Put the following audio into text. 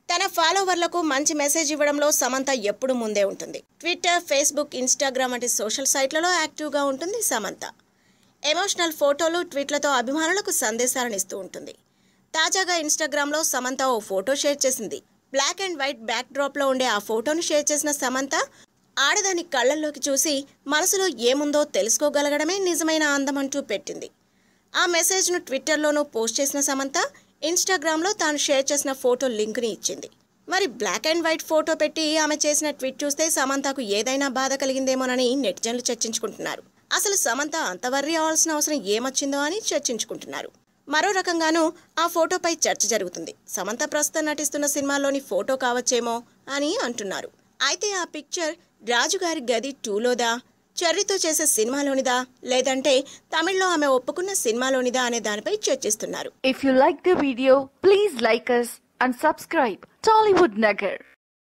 తన ఫాలోవర్లకు మంచి మెసేజ్ ఇవ్వడంలో సమంత ఎప్పుడు ముందే ఉంటుంది. ట్విట్టర్, ఫేస్బుక్, ఇన్స్టాగ్రామ్ వంటి సోషల్ సైట్లలో యాక్టివ్గా ఉంటుంది సమంత. ఎమోషనల్ ఫోటోలు, ట్వీట్లతో అభిమానులకు సందేశాలను ఇస్తూ ఉంటుంది. తాజాగా ఇన్స్టాగ్రామ్లో సమంత ఓ ఫోటో షేర్ చేసింది. బ్లాక్ అండ్ వైట్ బ్యాక్ డ్రాప్లో ఉండే ఆ ఫోటోను షేర్ చేసిన సమంత ఆడదాని కళ్ళల్లోకి చూసి మనసులో ఏముందో తెలుసుకోగలగడమే నిజమైన అందం అంటూ పెట్టింది. ఆ మెసేజ్ను ట్విట్టర్లోనూ పోస్ట్ చేసిన సమంత ఇన్స్టాగ్రామ్లో తాను షేర్ చేసిన ఫోటో లింక్ని ఇచ్చింది. మరి బ్లాక్ అండ్ వైట్ ఫోటో పెట్టి ఆమె చేసిన ట్వీట్ చూస్తే సమంతకు ఏదైనా బాధ కలిగిందేమోనని నెటిజన్లు చర్చించుకుంటున్నారు. అసలు సమంత అంత వర్రీ అవ్వాల్సిన అవసరం ఏమొచ్చిందో అని చర్చించుకుంటున్నారు. మరో రకంగానూ ఆ ఫోటోపై చర్చ జరుగుతుంది. సమంత ప్రస్తుతం నటిస్తున్న సినిమాలోని ఫోటో కావచ్చేమో అని అంటున్నారు. అయితే ఆ పిక్చర్ రాజుగారి గది 2లోదా, చెర్రీతో చేసే సినిమాలోనిదా, లేదంటే తమిళ్లో ఆమె ఒప్పుకున్న సినిమాలోనిదా అనే దానిపై చర్చిస్తున్నారు. If you like the video, please like us and subscribe Tollywood Nagar.